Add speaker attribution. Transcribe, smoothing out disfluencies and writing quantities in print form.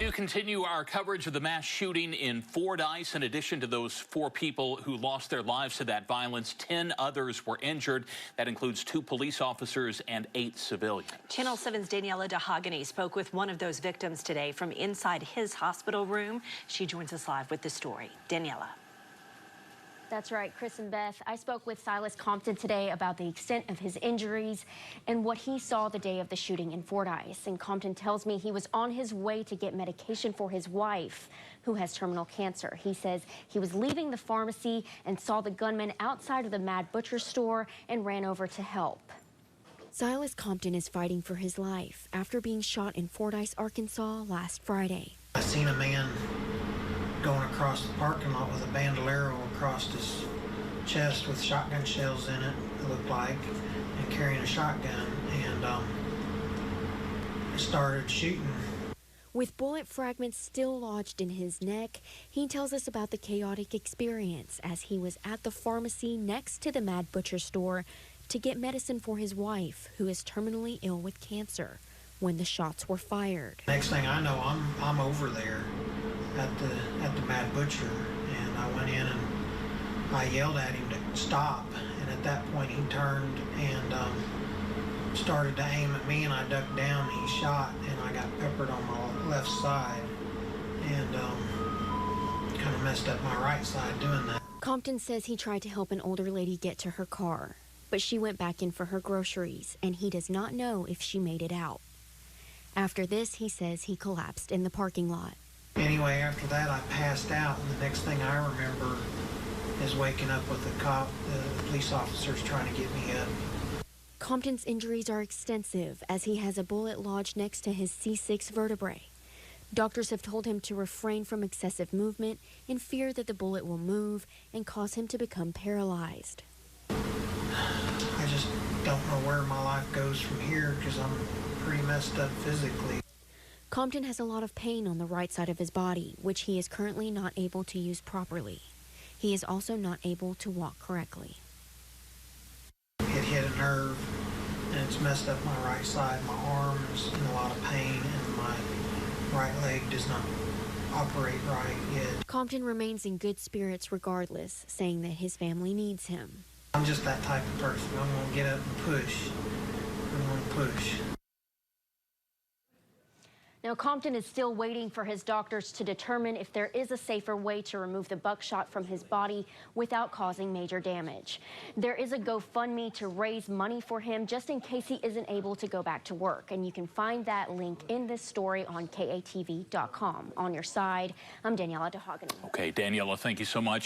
Speaker 1: We do continue our coverage of the mass shooting in Fordyce. In addition to those 4 people who lost their lives to that violence, 10 others were injured. That includes 2 police officers and 8 civilians.
Speaker 2: Channel 7's Daniela DeHogany spoke with one of those victims today from inside his hospital room. She joins us live with the story. Daniela.
Speaker 3: That's right, Chris and Beth. I spoke with Silas Compton today about the extent of his injuries and what he saw the day of the shooting in Fordyce. And Compton tells me he was on his way to get medication for his wife, who has terminal cancer. He says he was leaving the pharmacy and saw the gunman outside of the Mad Butcher store and ran over to help. Silas Compton is fighting for his life after being shot in Fordyce, Arkansas last Friday.
Speaker 4: I seen a man going across the parking lot with a bandolero across his chest with shotgun shells in it looked like, and carrying a shotgun, and started shooting.
Speaker 3: With bullet fragments still lodged in his neck, he tells us about the chaotic experience as he was at the pharmacy next to the Mad Butcher store to get medicine for his wife, who is terminally ill with cancer, when the shots were fired.
Speaker 4: Next thing I know, I'm over there at the Mad Butcher, and I went in and I yelled at him to stop, and at that point he turned and started to aim at me, and I ducked down and he shot, and I got peppered on my left side and kind of messed up my right side doing that.
Speaker 3: Compton says he tried to help an older lady get to her car, but she went back in for her groceries, and he does not know if she made it out. After this, he says he collapsed in the parking lot.
Speaker 4: Anyway, after that, I passed out, and the next thing I remember is waking up with the police officers trying to get me up.
Speaker 3: Compton's injuries are extensive as he has a bullet lodged next to his C6 vertebrae. Doctors have told him to refrain from excessive movement in fear that the bullet will move and cause him to become paralyzed.
Speaker 4: I just don't know where my life goes from here because I'm pretty messed up physically.
Speaker 3: Compton has a lot of pain on the right side of his body, which he is currently not able to use properly. He is also not able to walk correctly.
Speaker 4: It hit a nerve, and it's messed up my right side. My arm is in a lot of pain, and my right leg does not operate right yet.
Speaker 3: Compton remains in good spirits regardless, saying that his family needs him.
Speaker 4: I'm just that type of person. I'm going to get up and push. I'm going to push.
Speaker 3: Now, Compton is still waiting for his doctors to determine if there is a safer way to remove the buckshot from his body without causing major damage. There is a GoFundMe to raise money for him just in case he isn't able to go back to work. And you can find that link in this story on KATV.com. On your side, I'm Daniela DeHogany.
Speaker 1: Okay, Daniela, thank you so much.